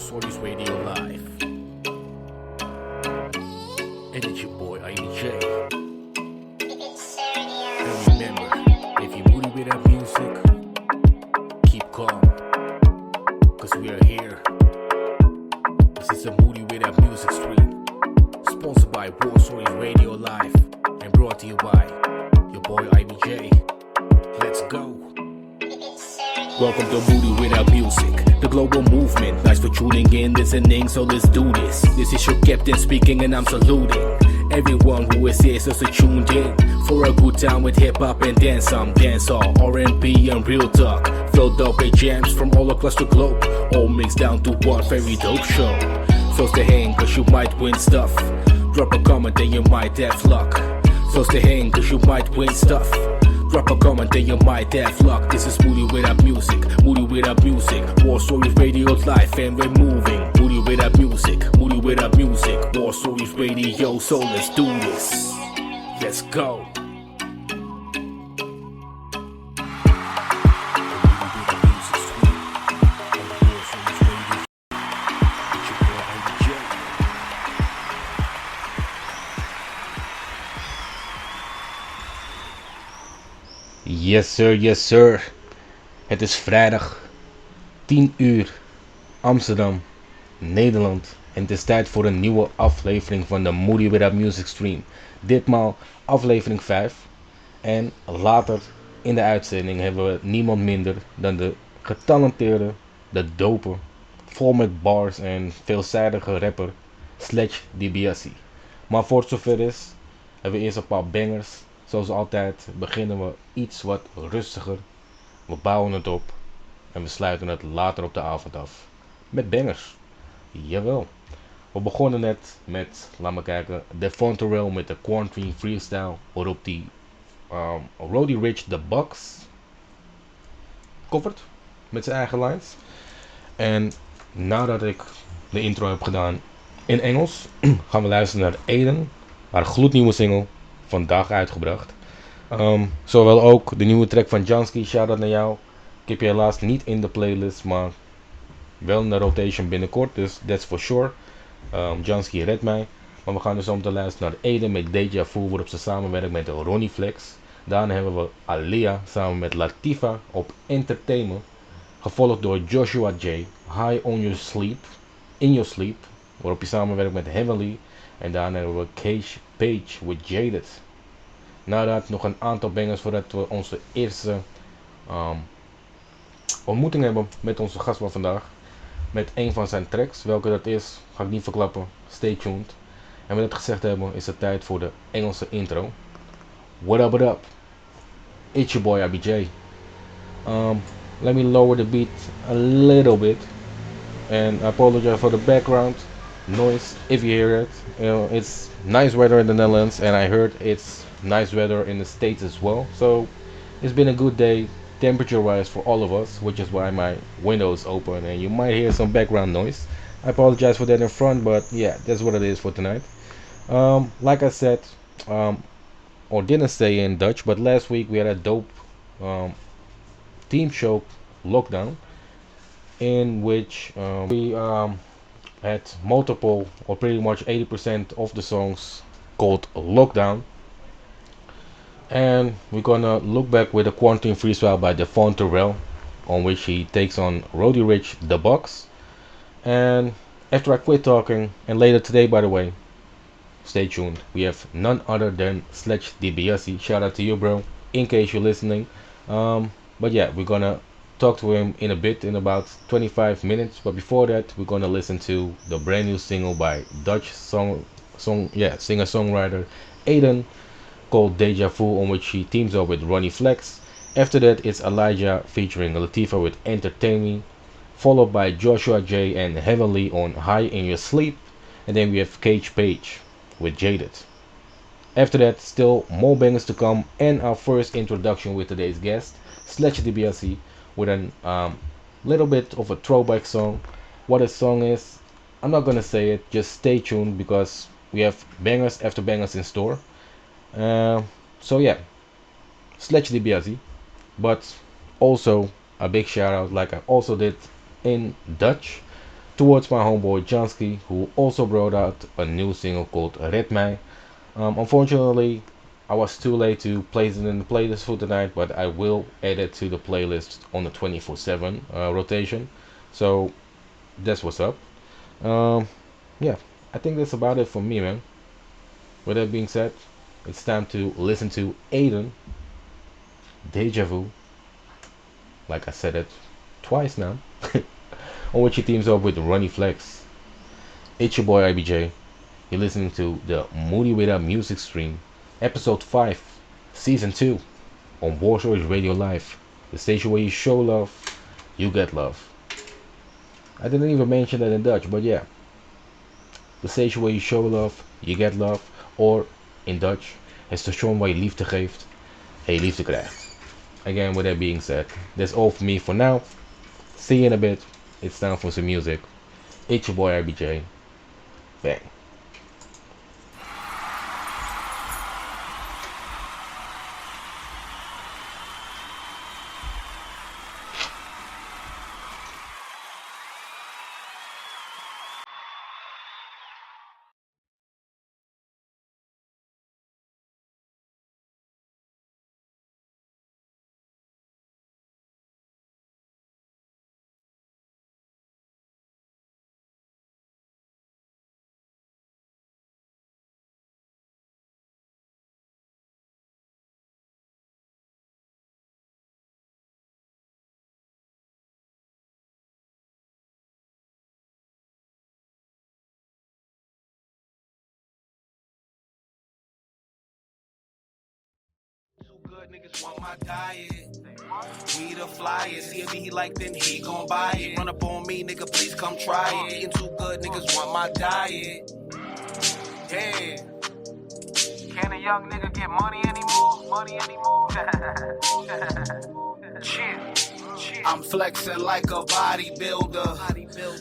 SLedge Radio Live. And it's your boy, IDJ. And remember, if you're moody with that music, keep calm, cause we are here. This is a Moody with that music stream, sponsored by SLedge Radio Live, and brought to you by your boy, IDJ. Let's go. Welcome to Moody Without Music, the global movement. Nice for tuning in, listening, so let's do this. This is your captain speaking and I'm saluting everyone who is here, so tuned in for a good time with hip-hop and dance, some dancehall, R&B and real talk. Filled up with jams from all across the globe, all mixed down to one very dope show. So stay hang, cause you might win stuff. Drop a comment and you might have luck. So stay hang, cause you might win stuff. Drop a comment and you might have luck. This is Moody Without Music, Moody Without Music. War Stories Radio Live and we're moving. Moody Without Music, Moody Without Music. War Stories Radio, so let's do this. Let's go. Yes sir, yes sir. Het is vrijdag 10 uur Amsterdam, Nederland. En het is tijd voor een nieuwe aflevering van de Moody Without Music stream. Ditmaal aflevering 5. En later in de uitzending hebben we niemand minder dan de getalenteerde, de dope, vol met bars en veelzijdige rapper SLedge Dibiase. Maar voor het zover is, hebben we eerst een paar bangers. Zoals altijd beginnen we iets wat rustiger. We bouwen het op en we sluiten het later op de avond af met bangers. Jawel. We begonnen net met, laat me kijken, Devonterell met de Quarantine Freestyle, waarop die Roddy Ricch The Bucks covert met zijn eigen lines. En nadat ik de intro heb gedaan in Engels, gaan we luisteren naar Aiden, haar gloednieuwe single, vandaag uitgebracht. Zowel ook de nieuwe track van Jansky, shout-out naar jou. Ik heb je helaas niet in de playlist, maar wel in de rotation binnenkort, dus that's for sure. Jansky redt mij. Maar we gaan dus om te luisteren naar Aiden met Deja Vu, waarop ze samenwerkt met Ronnie Flex. Daarna hebben we Alia samen met Latifa op Entertainment, gevolgd door Joshua J, High on Your Sleep, In Your Sleep, waarop hij samenwerkt met Heavenly. En daarna hebben we Cage Page with Jaded. Nadat nog een aantal bangers voordat we onze eerste ontmoeting hebben met onze gast van vandaag. Met een van zijn tracks. Welke dat is, ga ik niet verklappen. Stay tuned. En met dat gezegd hebben, is het tijd voor de Engelse intro. What up, what up? It's your boy IBJ. Let me lower the beat a little bit. And I apologize for the background noise if you hear it. It's nice weather in the Netherlands and I heard it's nice weather in the States as well. So it's been a good day temperature wise for all of us, which is why my window is open and you might hear some background noise. I apologize for that in front, but yeah, that's what it is for tonight. Like I said, or didn't say in Dutch, but last week we had a dope team show, Lockdown, in which we had multiple, or pretty much 80% of the songs called Lockdown. And we're gonna look back with a Quarantine Freestyle by Devonterell, on which he takes on Roddy Ricch The Bucks. And after I quit talking, and later today by the way, stay tuned, we have none other than SLedge Dibiase. Shout out to you, bro, in case you're listening. But yeah, we're gonna talk to him in a bit, in about 25 minutes. But before that, we're gonna listen to the brand new single by Dutch singer-songwriter Aiden, called Deja Vu, on which he teams up with Ronnie Flex. After that, it's Elijah featuring Latifa with Entertain Me, followed by Joshua J and Heavenly on High in Your Sleep, and then we have Cage Page with Jaded. After that, still more bangers to come, and our first introduction with today's guest, SLedge Dibiase, with a little bit of a throwback song. What a song is, I'm not gonna say it, just stay tuned because we have bangers after bangers in store. So yeah, SLedge Dibiase, but also a big shout out, like I also did in Dutch, towards my homeboy Johnsky, who also brought out a new single called Red Mij. Unfortunately, I was too late to place it in the playlist for tonight, but I will add it to the playlist on the 24/7 rotation. So that's what's up. Um, yeah, I think that's about it for me, man. With that being said, it's time to listen to Aiden, Deja Vu. Like I said it twice now. On which he teams up with Ronnie Flex. It's your boy IBJ. You're listening to the Moody Without Music stream, episode 5, season 2, on Warsaw Radio Live, the station where you show love, you get love. I didn't even mention that in Dutch, but yeah, the station where you show love, you get love, or in Dutch, het station waar je liefde geeft en je liefde krijgt. Again, with that being said, that's all for me for now. See you in a bit. It's time for some music. It's your boy IBJ. Bang. Good niggas want my diet. We the flyers. See if he like, then he gon' buy it. Run up on me, nigga, please come try it. Eating too good, niggas want my diet. Yeah. Can a young nigga get money anymore? Money anymore? Chill. I'm flexing like a bodybuilder.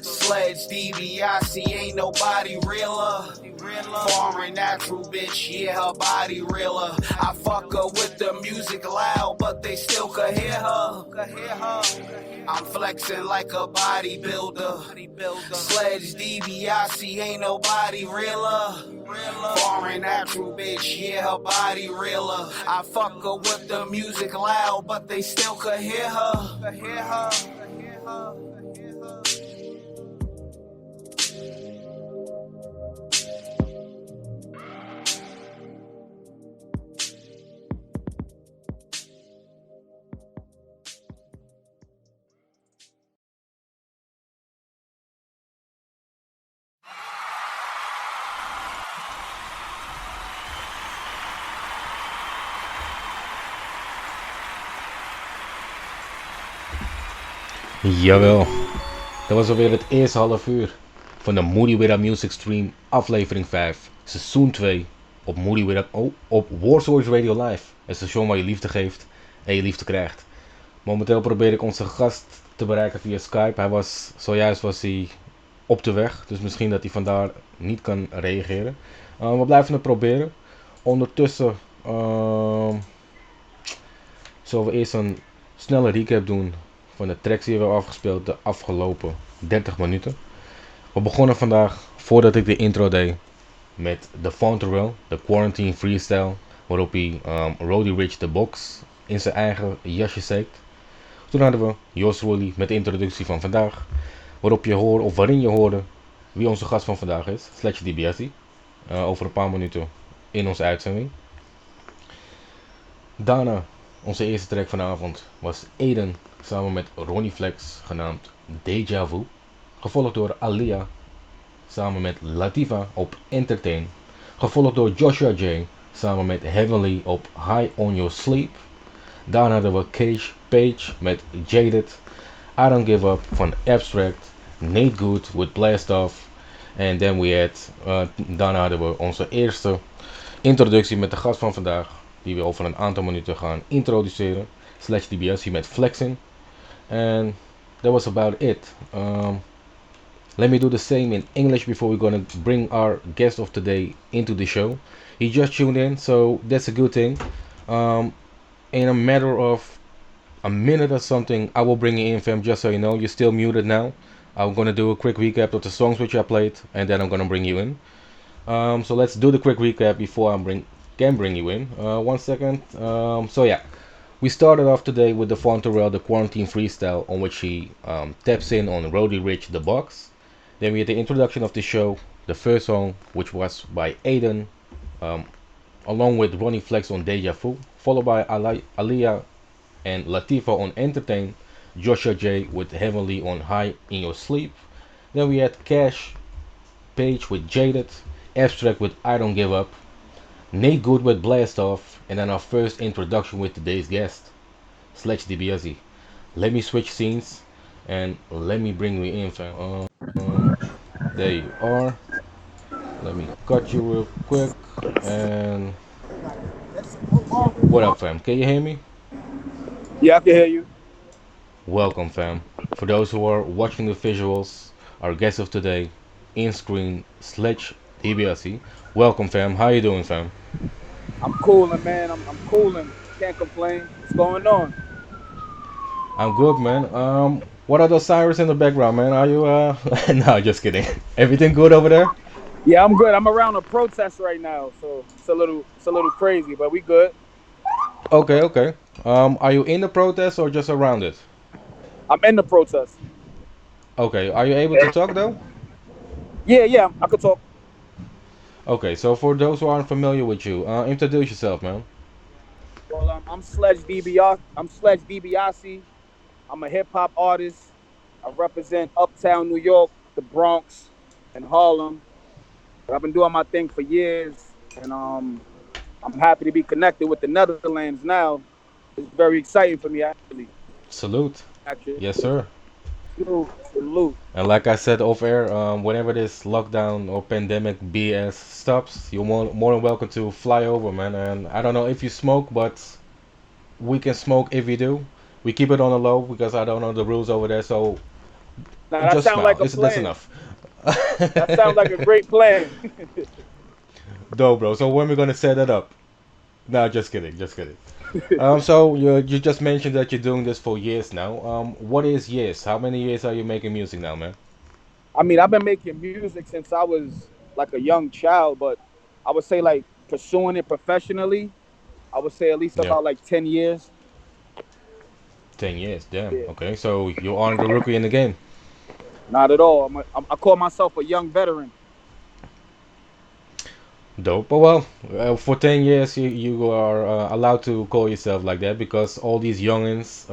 SLedge Dibiase, ain't nobody realer. Foreign natural bitch, yeah, her body realer. I fuck her with the music loud, but they still could hear her. I'm flexing like a bodybuilder. SLedge Dibiase, ain't nobody realer. Foreign natural bitch, yeah, her body realer. I fuck her with the music loud, but they still could hear her. Jawel, dat was alweer het eerste half uur van de Moody Without Music stream, aflevering 5, seizoen 2, op Moody Without, op Warsaw Radio Live, het station waar je liefde geeft en je liefde krijgt. Momenteel probeer ik onze gast te bereiken via Skype. Zojuist was hij op de weg, dus misschien dat hij vandaar niet kan reageren. We blijven het proberen. Ondertussen zullen we eerst een snelle recap doen van de tracks die we hebben afgespeeld de afgelopen 30 minuten. We begonnen vandaag, voordat ik de intro deed, met The Fonterell, de Quarantine Freestyle, waarop hij Roddy Ricch de box in zijn eigen jasje steekt. Toen hadden we Jos Roelly met de introductie van vandaag, waarin je hoorde wie onze gast van vandaag is, SLedge Dibiase, over een paar minuten in onze uitzending. Daarna, onze eerste track vanavond was Aiden samen met Ronnie Flex, genaamd Deja Vu, gevolgd door Alia samen met Lativa op Entertain, gevolgd door Joshua J samen met Heavenly op High on Your Sleep. Daarna hadden we Cage Page met Jaded, I Don't Give Up van Abstract, Nate Good with Blast Off, en daarna hadden we onze eerste introductie met de gast van vandaag, die we over een aantal minuten gaan introduceren, SLedge Dibiase met Flexing. And that was about it. Let me do the same in English before we're gonna bring our guest of today into the show. He just tuned in, so that's a good thing. In a matter of a minute or something, I will bring you in, fam, just so you know. You're still muted now. I'm gonna do a quick recap of the songs which I played, and then I'm gonna bring you in. So let's do the quick recap before can bring you in. 1 second. So yeah, we started off today with the Fonterelle, the Quarantine Freestyle, on which he taps in on Roddy Rich, the Box. Then we had the introduction of the show, the first song, which was by Aiden, um, along with Ronnie Flex on Deja Vu, followed by Aliyah and Latifah on Entertain, Joshua J with Heavenly on High in Your Sleep. Then we had Cash Page with Jaded, Abstract with I Don't Give Up, Nate Good with Blast Off, and then our first introduction with today's guest, SLedge Dibiase. Let me switch scenes and let me bring you in, fam. There you are. Let me cut you real quick. And what up, fam? Can you hear me? Yeah, I can hear you. Welcome, fam. For those who are watching the visuals, our guest of today, in screen, SLedge Dibiase. Welcome, fam. How you doing, fam? I'm cooling, man. I'm cooling. Can't complain. What's going on? I'm good, man. What are those sirens in the background, man? Are you no, just kidding. Everything good over there? Yeah, I'm good. I'm around a protest right now, so it's a little crazy, but we good. Okay, okay. Are you in the protest or just around it? I'm in the protest. Okay, are you able to talk though? Yeah, I could talk. Okay, so for those who aren't familiar with you, introduce yourself, man. Well, I'm Sledge DBR. I'm Sledge DBIase. I'm a hip hop artist. I represent Uptown New York, the Bronx, and Harlem. I've been doing my thing for years, and I'm happy to be connected with the Netherlands now. It's very exciting for me, actually. Salute. Actually, Yes, sir. salute. And like I said off air, whenever this lockdown or pandemic BS stops, you're more than welcome to fly over, man. And I don't know if you smoke, but we can smoke if you do. We keep it on the low because I don't know the rules over there, so Now that just sounds smile. like a That's plan. enough. That sounds like a great plan. No, bro. So when we gonna set that up? No, just kidding, just kidding. So you just mentioned that you're doing this for years now. What is years? How many years are you making music now, man? I mean, I've been making music since I was like a young child, but I would say like pursuing it professionally, I would say at least Yeah, about like 10 years. 10 years. Damn. Yeah, Okay, so you aren't a rookie in the game. not at all. I call myself a young veteran. Dope. But well, for 10 years you are allowed to call yourself like that because all these youngins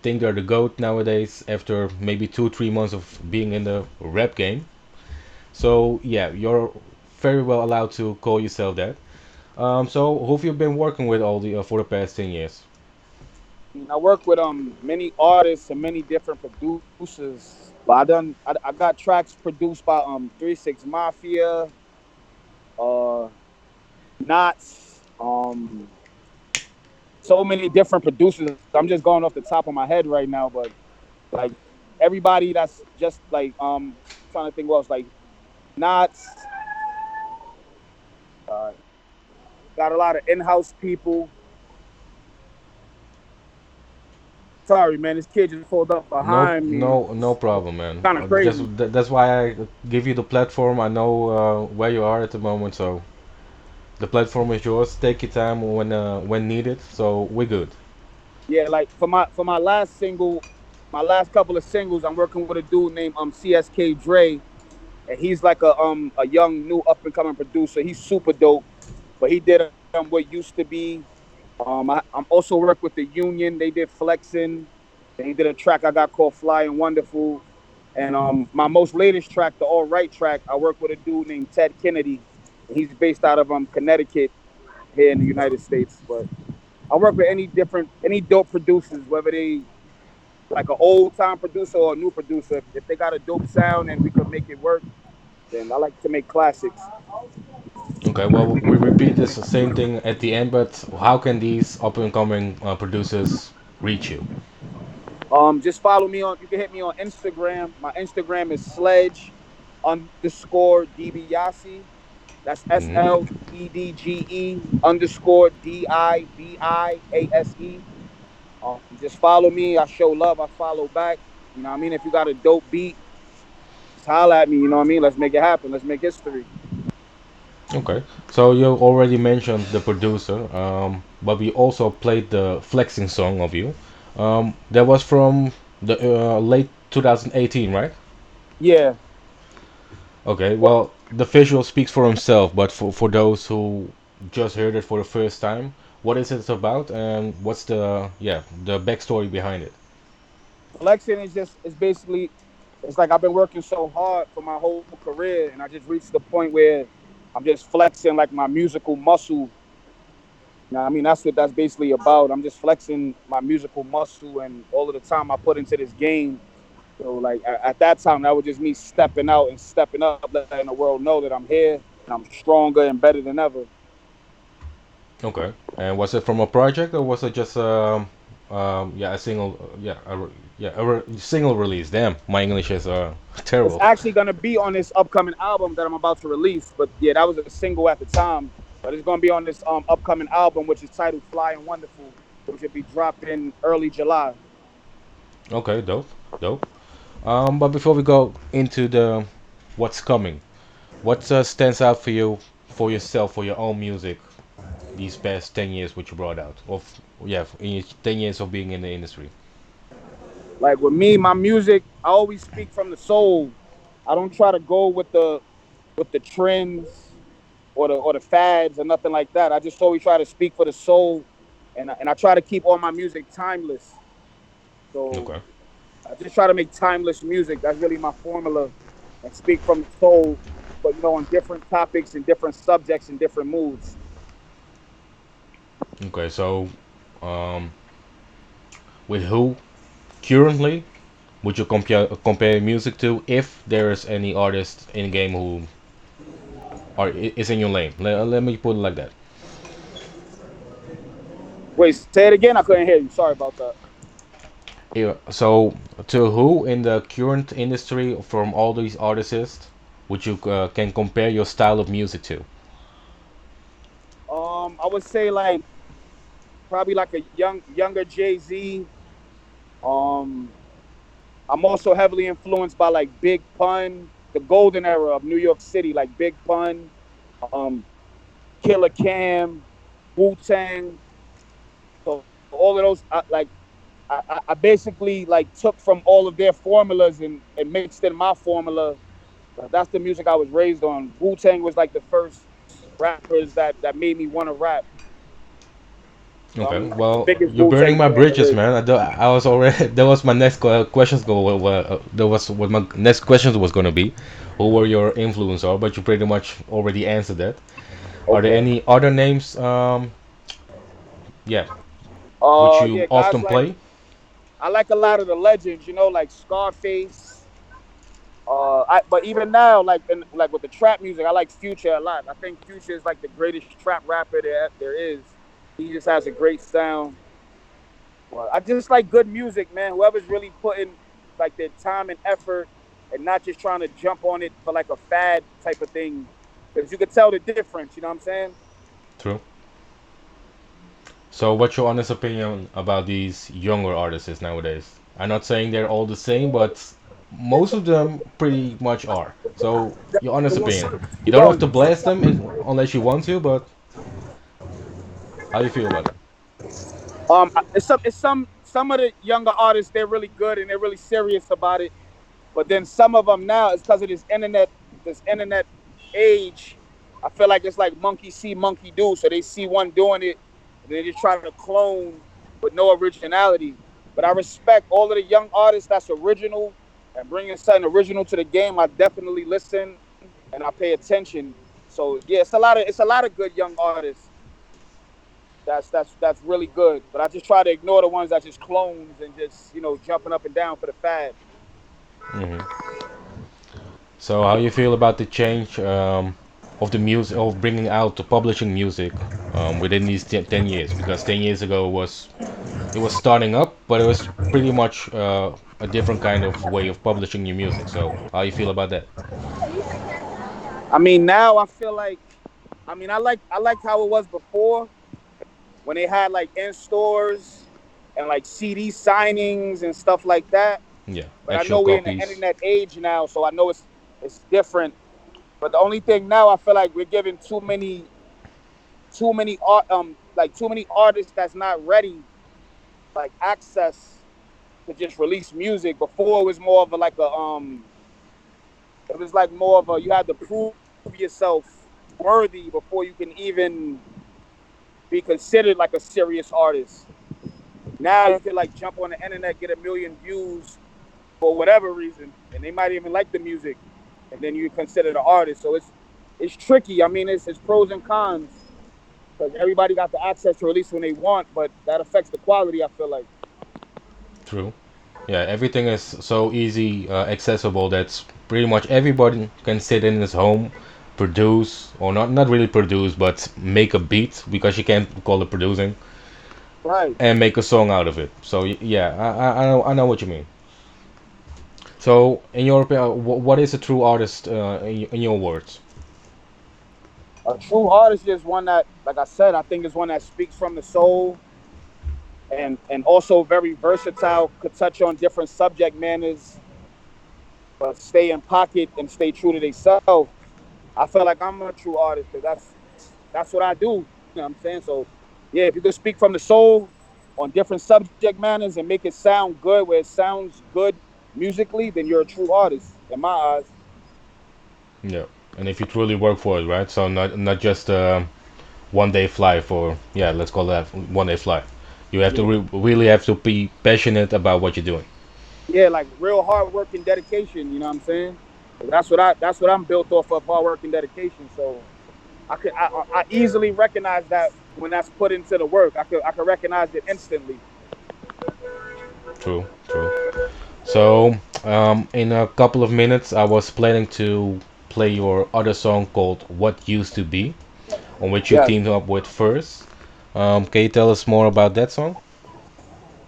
think they're the goat nowadays after maybe 2 3 months of being in the rap game. So yeah, you're very well allowed to call yourself that. So who have you been working with all the for the past 10 years? I mean, I work with many artists and many different producers. But I got tracks produced by 36 Mafia, uh Knots, so many different producers. I'm just going off the top of my head right now, but like everybody that's just like trying to think what else, like Knots, uh, got a lot of in-house people. Sorry, man, this kid just pulled up No, behind me. no problem, man. Kind of crazy. That's why I give you the platform. I know where you are at the moment, so the platform is yours. Take your time when needed. So we're good. Yeah, like for my last single, my last couple of singles, I'm working with a dude named CSK Dre, and he's like a young new up and coming producer. He's super dope, but he did what used to be. I'm also work with the Union. They did Flexin'. They did a track I got called Fly and Wonderful. And my most latest track, the All Right track, I work with a dude named Ted Kennedy. He's based out of Connecticut here in the United States. But I work with any dope producers, whether they like an old time producer or a new producer. If they got a dope sound and we could make it work, then I like to make classics. Okay, well we repeat this same thing at the end, but how can these up and coming producers reach you? Just follow me on. You can hit me on Instagram. My Instagram is sledge_Dibiase. That's Hmm. SLEDGE_DIBIASE. Just follow me. I show love. I follow back. You know what I mean? If you got a dope beat, just holler at me. You know what I mean? Let's make it happen. Let's make history. Okay. So you already mentioned the producer, but we also played the flexing song of you. That was from the late 2018, right? Yeah. Okay. Well, the visual speaks for himself, but for those who just heard it for the first time, what is it about, and what's the backstory behind it? Flexing is just it's basically it's like I've been working so hard for my whole career, and I just reached the point where I'm just flexing like my musical muscle. You know what I mean? That's what that's basically about. I'm just flexing my musical muscle and all of the time I put into this game. So like at that time, that was just me stepping out and stepping up, letting the world know that I'm here and I'm stronger and better than ever. Okay. And was it from a project, or was it just yeah, a single single release? Damn, my English is It's terrible. actually gonna be on this upcoming album that I'm about to release. But yeah, that was a single at the time. But it's gonna be on this upcoming album, which is titled "Fly and Wonderful," which will be dropping early July. Okay, dope, dope. But before we go into the what's coming, what stands out for you, for yourself, for your own music these past 10 years, which you brought out, of yeah, in your 10 years of being in the industry? Like with me, my music, I always speak from the soul. I don't try to go with the trends or the fads or nothing like that. I just always try to speak for the soul, and I try to keep all my music timeless. So Okay, I just try to make timeless music. That's really my formula, and speak from the soul, but on different topics and different subjects and different moods. okay. So, um, with who currently would you compare music to, if there is any artist in game who is in your lane? Let me put it like that. Wait, say it again. I couldn't hear you. Sorry about that. Yeah, so to who in the current industry from all these artists would you can compare your style of music to? I would say like probably like a younger Jay Z. Um, I'm also heavily influenced by like Big Pun, the golden era of New York City, like Big Pun, um, Killer Cam, Wu Tang. So all of those, I basically like took from all of their formulas and mixed in my formula. That's the music I was raised on. Wu Tang was like the first rappers that made me want to rap. So Okay, I'm like the well, biggest you're Wu burning Tang my fan bridges, there is. man. I was already that was my next questions go. That was what my next questions was gonna be. Who were your influence are? But you pretty much already answered that. Are there Okay. any other names? Yeah, which you Yeah, guys often like play? I like a lot of the legends, like Scarface. But even now, like with the trap music, I like Future a lot. I think Future is like the greatest trap rapper there is. He just has a great sound. Well, I just like good music, man. Whoever's really putting like their time and effort and not just trying to jump on it for like a fad type of thing. Because you could tell the difference, you know what I'm saying? True. So, what's your honest opinion about these younger artists nowadays? I'm not saying they're all the same, but most of them pretty much are. So, your honest opinion. You Keep don't have going. to blast them unless you want to, but how do you feel about it? It's some of the younger artists, they're really good and they're really serious about it. But then some of them now, it's because of this internet age. I feel like it's like monkey see, monkey do. So they see one doing it, and they just try to clone with no originality. But I respect all of the young artists that's original and bringing something original to the game. I definitely listen and I pay attention. So yeah, it's a lot of good young artists that's really good. But I just try to ignore the ones that just clones and just jumping up and down for the fad. Hmm. So, how you feel about the change of the music, of bringing out the publishing music within these 10 years? Because 10 years ago it was starting up, but it was pretty much a different kind of way of publishing your music. So, how you feel about that? I mean, now I feel like, I like how it was before when they had like in stores and like CD signings and stuff like that. Yeah, But I actual know we're in the copies. internet age now, so I know it's It's different. But the only thing now, I feel like we're giving too many artists that's not ready, like access to just release music. Before it was more of a like a it was like more of a, you had to prove yourself worthy before you can even be considered like a serious artist. Now you can like jump on the internet, get 1,000,000 views for whatever reason, and they might even like the music, and then you consider the artist. So it's tricky. I mean, it's pros and cons because everybody got the access to release when they want, but that affects the quality, I feel like. True. Yeah, everything is so easy, accessible that's pretty much everybody can sit in his home, produce, or not really produce, but make a beat because you can't call it producing, Right. and make a song out of it. So yeah, I know what you mean. So in your opinion, what is a true artist in your words? A true artist is one that, like I said, I think is one that speaks from the soul, and also very versatile, could touch on different subject matters, but stay in pocket and stay true to themselves. I feel like I'm a true artist because that's what I do. You know what I'm saying? So yeah, if you could speak from the soul on different subject matters and make it sound good where it sounds good musically, then you're a true artist in my eyes. Yeah, and if you truly work for it, right? So not just one day fly for, yeah, let's call that one day fly. You have to Yeah, really have to be passionate about what you're doing. yeah, like real hard work and dedication. You know what I'm saying? That's what I'm built off of, hard work and dedication. So I easily recognize that when that's put into the work. I could recognize it instantly. True, true. So, in a couple of minutes, I was planning to play your other song called "What Used to Be," on which you Yes. teamed up with First. Can you tell us more about that song?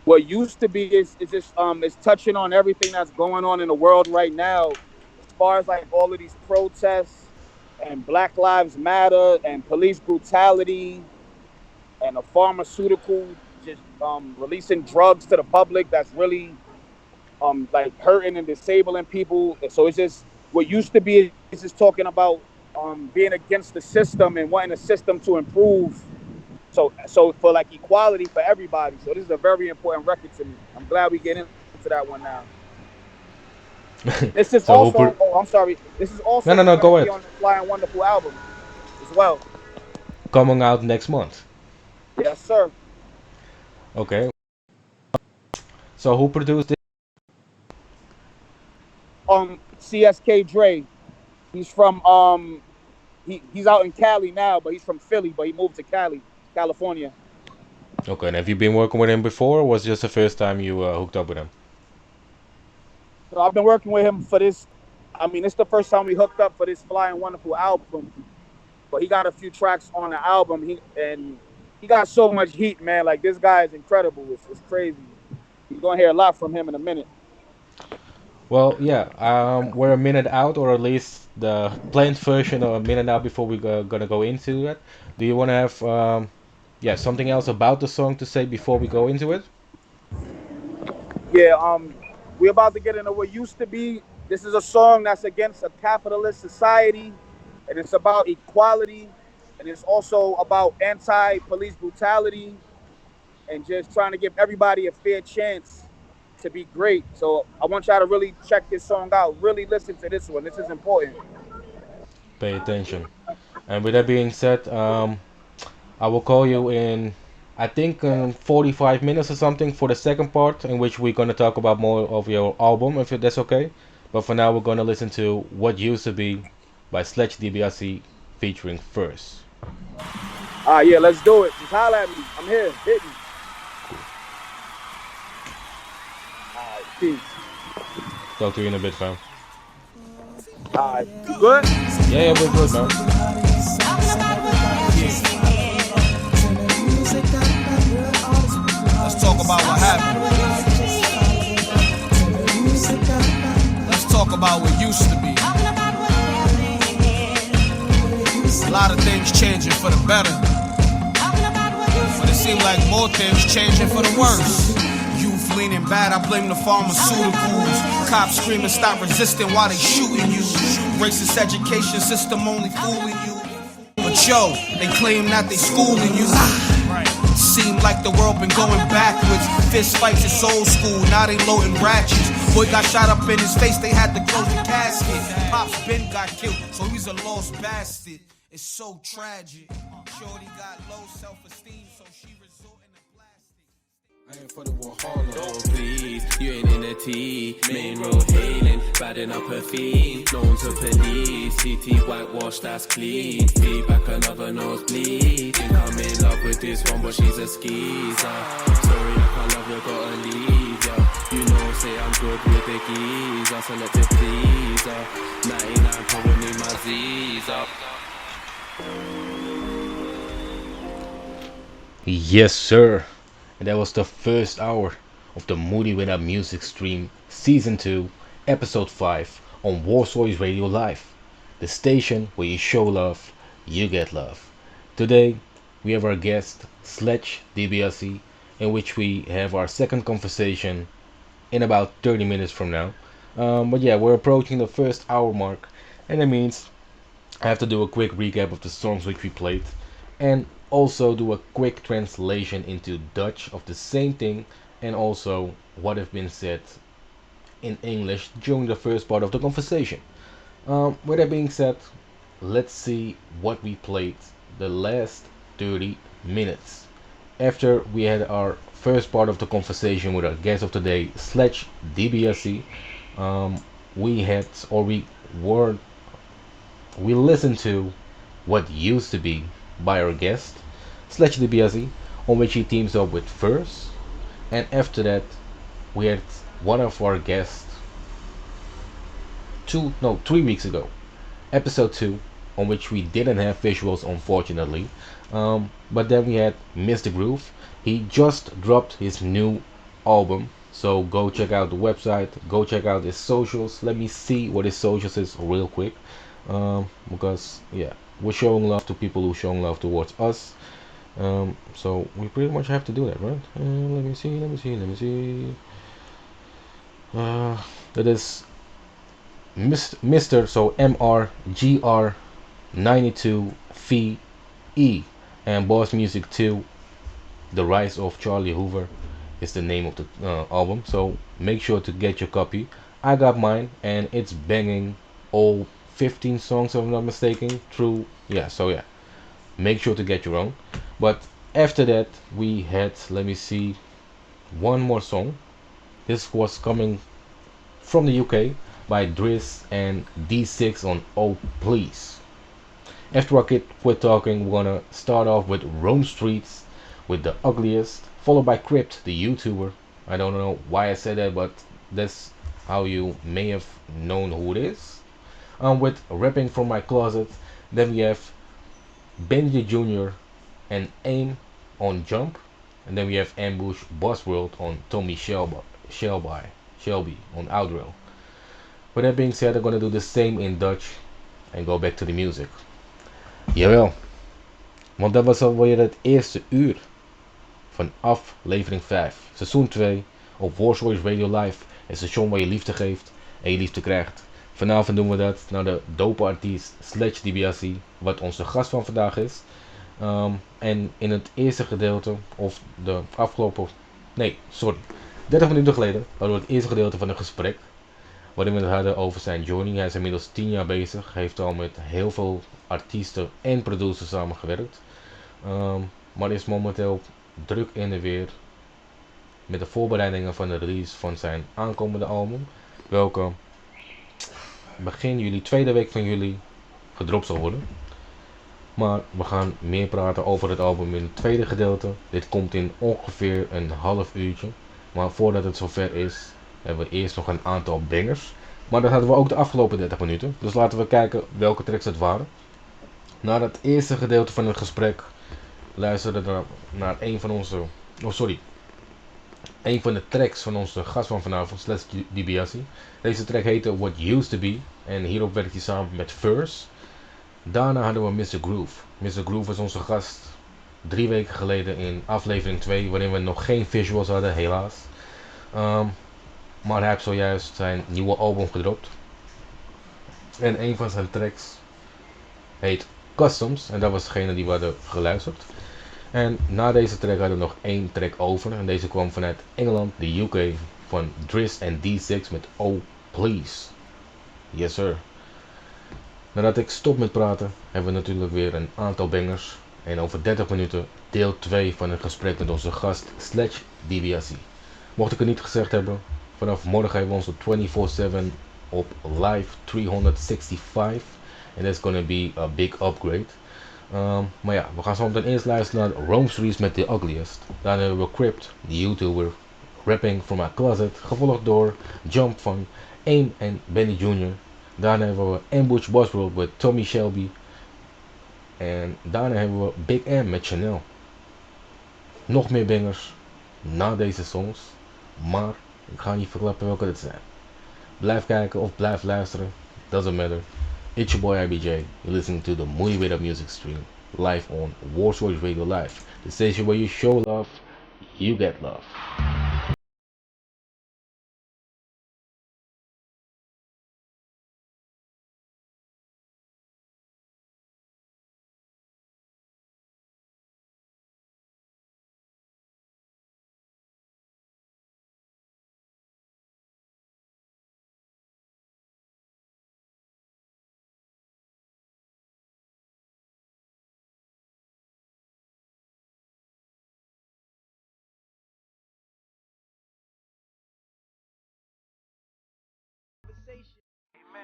What used to be is just is touching on everything that's going on in the world right now, as far as like all of these protests and Black Lives Matter and police brutality and the pharmaceutical just releasing drugs to the public that's really like hurting and disabling people. So it's just what used to be is just talking about being against the system and wanting the system to improve. So for like equality for everybody. So this is a very important record to me. I'm glad we get into that one now. This is So, also, oh, I'm sorry. This is no, also no, no, going to go be ahead. on the Fly and Wonderful album as well. Coming out next month. Yes, sir. Okay. So, who produced it? CSK Dre. He's from he's out in Cali now, but he's from Philly, but he moved to Cali, California. Okay, and have you been working with him before, or was it just the first time you hooked up with him? So I've been working with him for this. I mean, it's the first time we hooked up for this Fly and Wonderful album. But he got a few tracks on the album. He got so much heat, man. Like this guy is incredible. It's crazy. You're gonna hear a lot from him in a minute. Well, yeah, we're a minute out, or at least the planned version of a minute out before we gonna go into that. Do you want to have, yeah, something else about the song to say before we go into it? Yeah, we're about to get into what used to be. This is a song that's against a capitalist society, and it's about equality, and it's also about anti-police brutality, and just trying to give everybody a fair chance to be great. So I want y'all to really check this song out. Really listen to this one. This is important. Pay attention. And with that being said, I will call you in, I think, 45 minutes or something for the second part, in which we're gonna talk about more of your album, if that's okay. But for now, we're gonna listen to "What Used to Be" by SLedge Dibiase featuring First. Yeah, let's do it. Just holler at me. I'm here. Hit me. All right, peace. Talk to you in a bit, fam. All right, you good? Yeah, we're good, man. Let's talk about what happened. Let's talk about what used to be. A lot of things changing for the better, but it seems like more things changing for the worse. Youth leaning bad, I blame the pharmaceuticals. Cops screaming, stop resisting while they shooting you. Racist education system only fooling you. But yo, they claim that they schooling you. Seem like the world been going backwards. Fist fights, it's old school, now they loading ratchets. Boy got shot up in his face, they had to close the casket. Pops Ben got killed, so he's a lost bastard. It's so tragic. Shorty got low self-esteem, so she resorting to plastic. I ain't for the Warhol. Oh please, you ain't in the T. Main road hailing, badding up her feet. Known to police, CT whitewash, that's clean. Feedback another nosebleed. Think I'm in love with this one, but she's a skeezer. Sorry, I can't love you, gotta leave ya. You know, say I'm good with the geezer. Selective pleaser. 99 power need my Z's up. Yes, sir. And that was the first hour of the Moody Without Music stream, Season 2, Episode 5 on Warsaw's Radio Live, the station where you show love, you get love. Today, we have our guest, SLedge Dibiase, in which we have our second conversation in about 30 minutes from now. But yeah, we're approaching the first hour mark, and that means I have to do a quick recap of the songs which we played, and also do a quick translation into Dutch of the same thing, and also what have been said in English during the first part of the conversation. With that being said, let's see what we played the last 30 minutes. After we had our first part of the conversation with our guest of today, SLedge Dibiase, we listened to What Used to Be by our guest, SLedge Dibiase, on which he teams up with Verse. And after that, we had one of our guests 3 weeks ago, episode 2, on which we didn't have visuals unfortunately. But then we had Mr. Groove. He just dropped his new album, so go check out the website, go check out his socials. Let me see what his socials is real quick. Because yeah, we're showing love to people who showing love towards us, so we pretty much have to do that, right? Let me see. That is Mr. So MRGR92VE, and Boss Music 2, The Rise of Charlie Hoover is the name of the album, so make sure to get your copy. I got mine and it's banging, all 15 songs if I'm not mistaken, so make sure to get your own. But after that we had, let me see, one more song. This was coming from the UK by Driz and D6 on Oh Please. After I quit talking, we're gonna start off with Rome Streets with The Ugliest, followed by Crypt, the YouTuber. I don't know why I said that, but that's how you may have known who it is. With Rapping From My Closet. Then we have Benji Jr. and Aim on Jump. And then we have Ambush Boss World on Tommy Shelby on Outro. With that being said, I'm gonna do the same in Dutch and go back to the music. Jawel, want dat was alweer het eerste uur van aflevering 5, seizoen 2 op Warsaw's Radio Live, het station waar je liefde geeft en je liefde krijgt. Vanavond doen we dat naar de dope artiest SLedge Dibiase, wat onze gast van vandaag is. En in het eerste gedeelte, of de afgelopen, 30 minuten geleden, hadden we het eerste gedeelte van een gesprek. Waarin we het hadden over zijn journey. Hij is inmiddels 10 jaar bezig, heeft al met heel veel artiesten en producers samengewerkt. Maar is momenteel druk in de weer met de voorbereidingen van de release van zijn aankomende album. Welke begin juli, tweede week van juli, gedropt zal worden. Maar we gaan meer praten over het album in het tweede gedeelte. Dit komt in ongeveer een half uurtje. Maar voordat het zover is, hebben we eerst nog een aantal bangers. Maar dat hadden we ook de afgelopen 30 minuten. Dus laten we kijken welke tracks het waren. Na het eerste gedeelte van het gesprek luisterden we naar een van de tracks van onze gast van vanavond, SLedge Dibiase. Deze track heette What Used to Be en hierop werkt hij samen met Verse. Daarna hadden we Mr. Groove. Mr. Groove was onze gast 3 weken geleden in aflevering 2, waarin we nog geen visuals hadden, helaas. Maar hij heeft zojuist zijn nieuwe album gedropt. En een van zijn tracks heet Customs. En dat was degene die we hadden geluisterd. En na deze track hadden we nog één track over. En deze kwam vanuit Engeland, de UK, van Driss en D6 met Oh Please. Yes sir. Nadat ik stop met praten, hebben we natuurlijk weer een aantal bangers. En over 30 minuten deel 2 van een gesprek met onze gast SLedge Dibiase. Mocht ik het niet gezegd hebben, vanaf morgen hebben we onze 24/7 op live 365. En that's gonna be a big upgrade. Maar ja, we gaan zo meteen eerst luisteren naar Rome Streets met The Ugliest. Daarna hebben we Crypt, de YouTuber, Rapping From My Closet, gevolgd door Jump van Aim en Benny Jr. Daarna hebben we Ambush Boss World met Tommy Shelby. En daarna hebben we Big M met Chanel. Nog meer bangers na deze songs, maar ik ga niet verklappen welke het zijn. Blijf kijken of blijf luisteren, doesn't matter. It's your boy IBJ, you're listening to the Moody With Up Music Stream, live on Warsaw Radio Live, the station where you show love, you get love.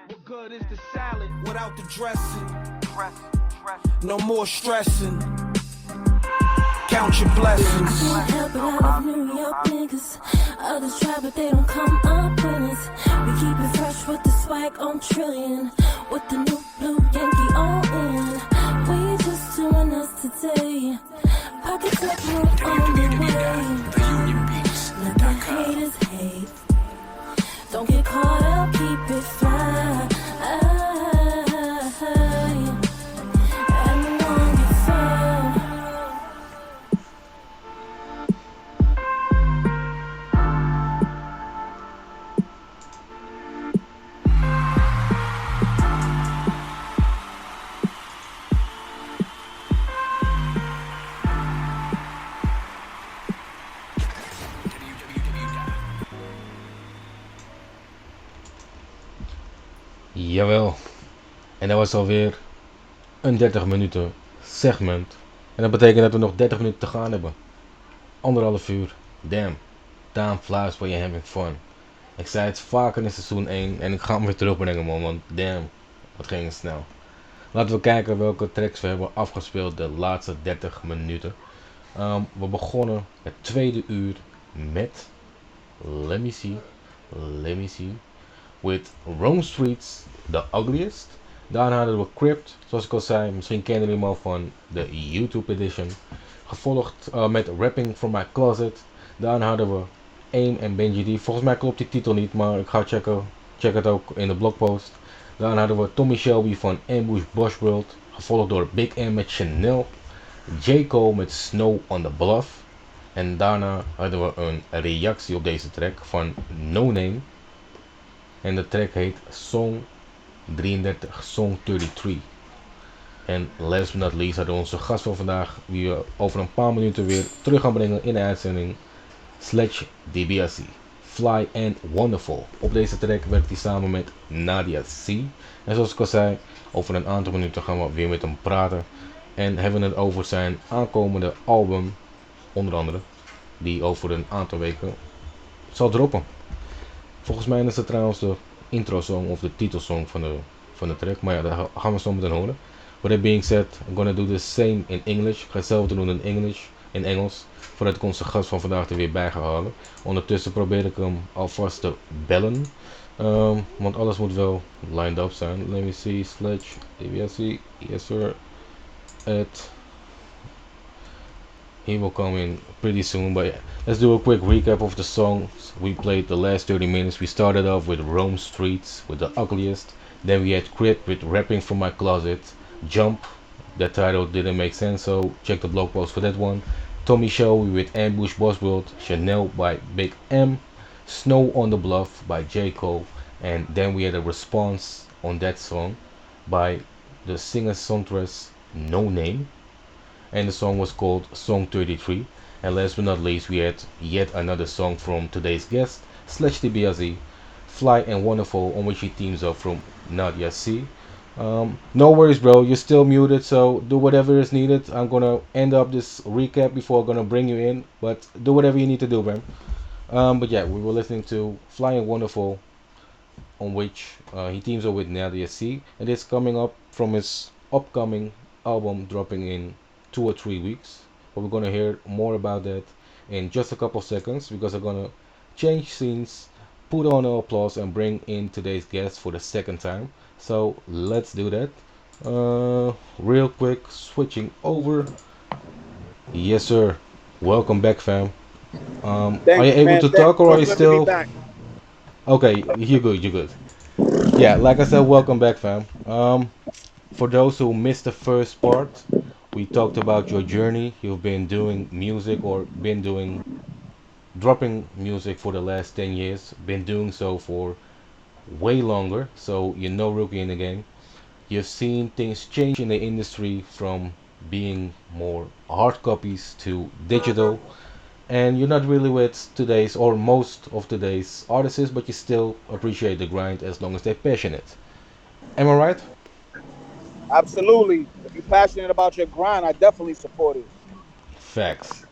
What good is the salad without the dressing? No more stressing. Count your blessings. I can't help it, I love New York niggas. Others try, but they don't come up winners. We keep it fresh with the swag on trillion. With the new blue Yankee all in. We just doing us today. Pockets up, we're on the way. Let the haters hate. Don't get caught up, keep it fly. And the one you fall. Jawel. En dat was alweer een 30 minuten segment. En dat betekent dat we nog 30 minuten te gaan hebben. 1,5 uur. Damn. Time flies when you're having fun. Ik zei het vaker in seizoen 1 en ik ga hem weer terugbrengen man, want damn, wat ging het snel. Laten we kijken welke tracks we hebben afgespeeld de laatste 30 minuten. We begonnen het tweede uur met Let me see with Rome Streets, The Ugliest. Daarna hadden we Crypt, zoals ik al zei, misschien kennen jullie hem al van de YouTube edition. Gevolgd met Rapping From My Closet. Daarna hadden we Aim en Benji D. Volgens mij klopt die titel niet, maar ik ga checken. Check het ook in de blogpost. Daarna hadden we Tommy Shelby van Ambush Boss World. Gevolgd door Big M met Chanel. J. Cole met Snow on the Bluff. En daarna hadden we een reactie op deze track van No Name. En de track heet Song 33, Song 33. En last but not least hadden we onze gast van vandaag, die we over een paar minuten weer terug gaan brengen in de uitzending, SLedge Dibiase, Fly and Wonderful. Op deze track werkt hij samen met Nadia C. En zoals ik al zei, over een aantal minuten gaan we weer met hem praten. En hebben het over zijn aankomende album, onder andere, die over een aantal weken zal droppen. Volgens mij is het trouwens de intro song of de titelsong van de track, maar ja, dat gaan we zo meteen horen. With that being said, I'm gonna do the same in English. Ik ga hetzelfde doen in Engels, voordat ik onze gast van vandaag er weer bij ga halen. Ondertussen probeer ik hem alvast te bellen, want alles moet wel lined up zijn. Let me see, SLedge Dibiase, yes sir. He will come in pretty soon, but yeah, let's do a quick recap of the songs we played the last 30 minutes. We started off with Rome Streets with The Ugliest. Then we had Crypt with Rapping From My Closet. Jump, that title didn't make sense, so check the blog post for that one. Tommy Shelby with Ambush Boss World. Chanel by Big M. Snow on the Bluff by J. Cole, and then we had a response on that song by the singer-songstress No Name, and the song was called Song 33. And last but not least, we had yet another song from today's guest, SLedge Dibiase, Fly and Wonderful, on which he teams up from Nadia C. No worries, bro. You're still muted, so do whatever is needed. I'm gonna end up this recap before I'm gonna bring you in, but do whatever you need to do, man. But yeah, we were listening to Fly and Wonderful, on which he teams up with Nadia C, and it's coming up from his upcoming album dropping in 2 or 3 weeks. But we're gonna hear more about that in just a couple of seconds because I'm gonna change scenes, put on an applause, and bring in today's guest for the second time. So let's do that. Real quick, switching over. Yes, sir. Welcome back, fam. Are you Thank you, able man. to Thank talk, you. or are you It's good to be still? back. Okay, you're good. You're good. Yeah, like I said, welcome back, fam. For those who missed the first part, we talked about your journey. You've been doing music, or been doing dropping music for the last 10 years. Been doing so for way longer, so you're no rookie in the game. You've seen things change in the industry from being more hard copies to digital, and you're not really with today's or most of today's artists, but you still appreciate the grind as long as they're passionate. Am I right? Absolutely. If you're passionate about your grind, I definitely support it. Facts.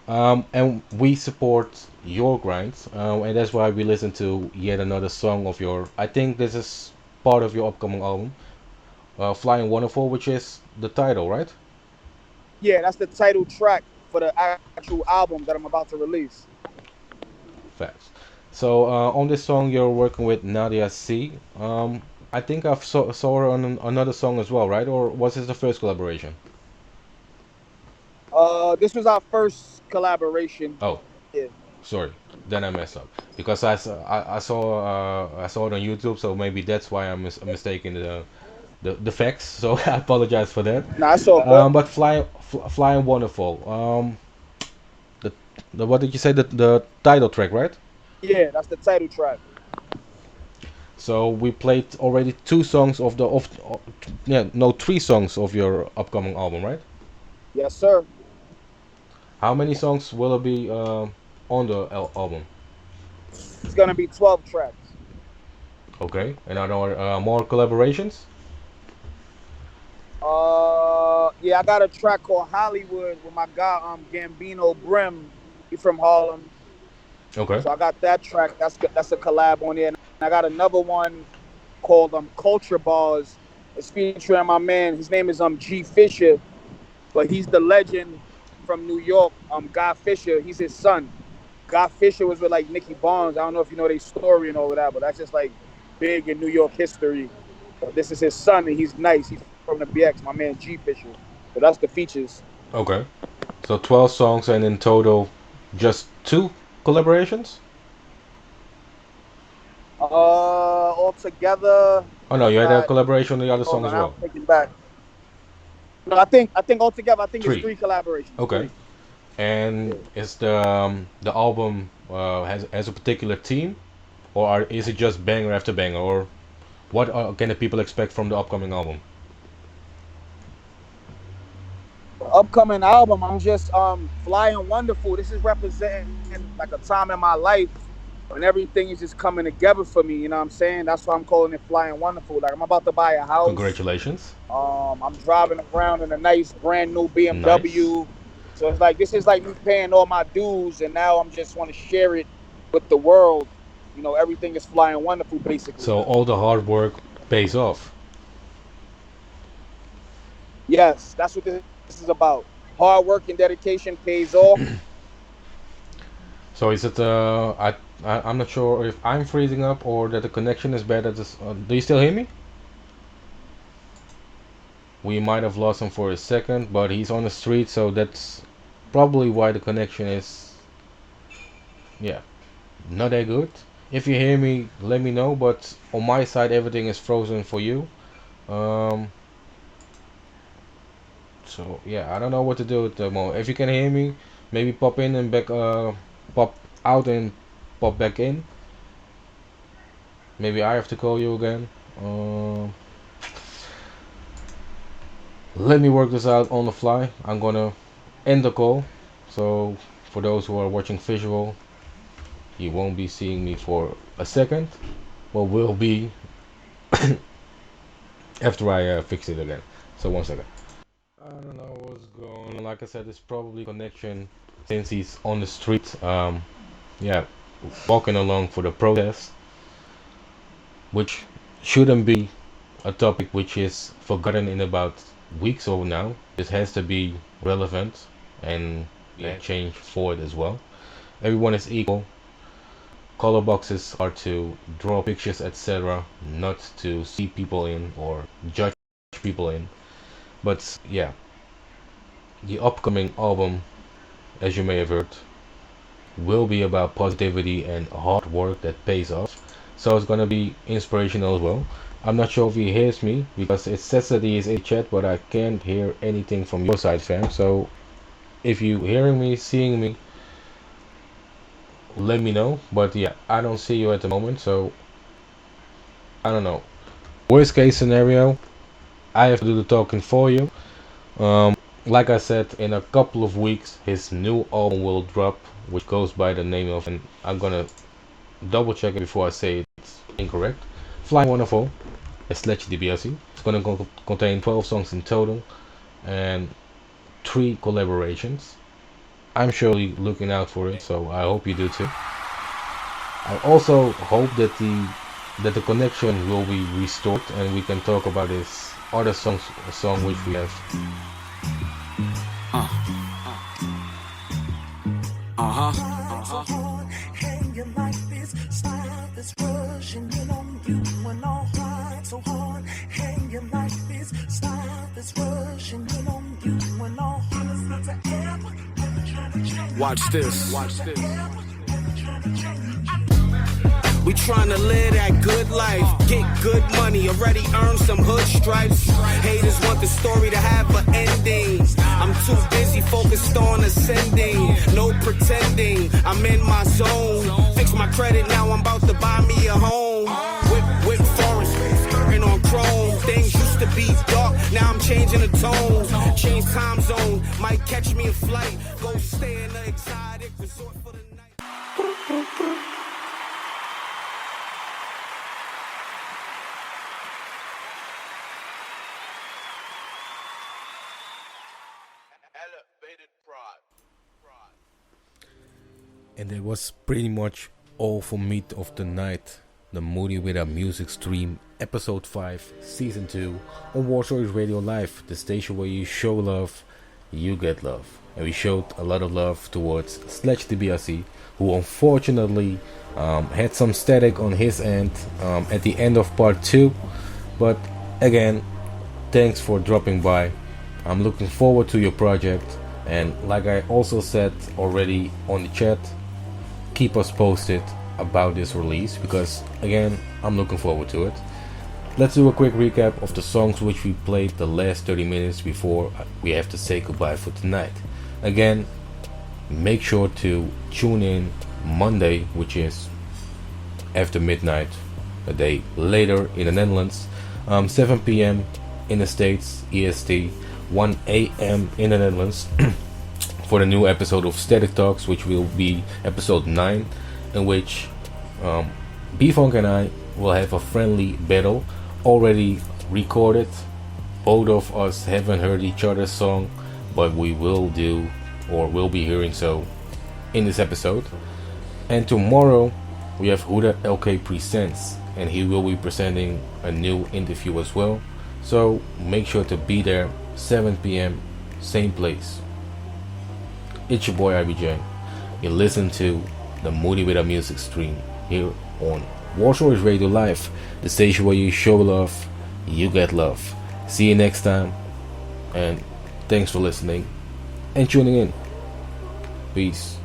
And we support your grind, and that's why we listen to yet another song of your. I think this is part of your upcoming album, "Flying Wonderful," which is the title, right? Yeah, that's the title track for the actual album that I'm about to release. Facts. So on this song, you're working with Nadia C. I think I've saw her on another song as well, right? Or was this the first collaboration? This was our first collaboration. Oh, Yeah. sorry, then I messed up because I saw it on YouTube, so maybe that's why I'm mistaking the facts. So I apologize for that. Nah, it's all good. But flying wonderful. The what did you say? The title track, right? Yeah, that's the title track. So we played already two songs yeah, no, three songs of your upcoming album, right? Yes, sir. How many songs will it be on the album? It's gonna be 12 tracks. Okay, and are there more collaborations? Yeah, I got a track called Hollywood with my guy Gambino Brim. He from Harlem. Okay, So I got that track. That's a collab on there. And I got another one called Culture Bars. It's featuring my man. His name is G Fisher, but he's the legend from New York. Guy Fisher. He's his son. Guy Fisher was with like Nicky Barnes. I don't know if you know their story and all of that, but that's just like big in New York history. But this is his son, and he's nice. He's from the BX. My man G Fisher. So that's the features. okay. So 12 songs, and in total, just two collaborations? Altogether, Oh no, I you had a got. collaboration on the other Hold song on, as I'm well. thinking back. No, I think altogether, I think it's Three. three collaborations. Okay. Three. And Yeah. is the album has a particular theme, or is it just banger after banger, or what can the people expect from the upcoming album? The upcoming album, I'm just flying wonderful. This is representing like a time in my life when everything is just coming together for me. You know what I'm saying? That's why I'm calling it flying wonderful. Like I'm about to buy a house. Congratulations. I'm driving around in a nice brand new Nice. BMW. So it's like this is like me paying all my dues, and now I'm just want to share it with the world. You know, everything is flying wonderful, basically. So all the hard work pays off. Yes, that's what this is about. Hard work and dedication pays off. So is it I'm not sure if I'm freezing up or that the connection is bad. Do you still hear me? We might have lost him for a second, but he's on the street, so that's probably why the connection is, yeah, not that good. If you hear me, let me know, but on my side everything is frozen for you. Um, so yeah, I don't know what to do at the moment. If you can hear me, maybe pop in and back, pop out and pop back in. Maybe I have to call you again. Let me work this out on the fly. I'm gonna end the call. So for those who are watching visual, you won't be seeing me for a second. What will be after I fix it again. So 1 second. I don't know what's going on. Like I said, it's probably connection since he's on the street. Yeah, walking along for the protest, which shouldn't be a topic which is forgotten in about weeks or now. This has to be relevant and change forward as well. Everyone is equal. Color boxes are to draw pictures, etc., not to see people in or judge people in. But yeah, the upcoming album, as you may have heard, will be about positivity and hard work that pays off. So it's gonna be inspirational as well. I'm not sure if he hears me because it says that he is in chat, but I can't hear anything from your side, fam. So if you hearing me, seeing me, let me know. But yeah, I don't see you at the moment, so I don't know. Worst case scenario, I have to do the talking for you. Like I said, in a couple of weeks his new album will drop, which goes by the name of, and I'm gonna double check it before I say it's incorrect, Flying Wonderful, SLedge Dibiase. It's gonna contain 12 songs in total and 3 collaborations. I'm surely looking out for it, so I hope you do too. I also hope that the connection will be restored and we can talk about this other song which we have. Watch this. We tryna live that good life, get good money, already earned some hood stripes. Haters want the story to have an ending. I'm too busy focused on ascending, no pretending, I'm in my zone. Fix my credit, now I'm about to buy me a home. Whip foreign, skirting on chrome. Things used to be dark, now I'm changing the tone. Change time zone, might catch me a flight. Go stay in the exotic resort for the night. And that was pretty much all for Meat of the Night, the Moody Without Music stream, episode 5, season 2, on War Stories Radio Live, the station where you show love, you get love. And we showed a lot of love towards SLedge Dibiase, who unfortunately had some static on his end at the end of part 2. But again, thanks for dropping by. I'm looking forward to your project, and like I also said already on the chat, keep us posted about this release, because again, I'm looking forward to it. Let's do a quick recap of the songs which we played the last 30 minutes before we have to say goodbye for tonight. Again, make sure to tune in Monday, which is after midnight, a day later in the Netherlands, 7 p.m. in the States, EST, 1 a.m. in the Netherlands, for the new episode of Static Talks, which will be episode 9, in which B-Funk and I will have a friendly battle, already recorded. Both of us haven't heard each other's song, but we will do, or will be hearing so in this episode. And tomorrow we have Huda LK Presents, and he will be presenting a new interview as well. So make sure to be there, 7 p.m, same place. It's your boy IBJ. You listen to the Moody Without Music stream here on War Stories Radio Live, the station where you show love, you get love. See you next time, and thanks for listening and tuning in. Peace.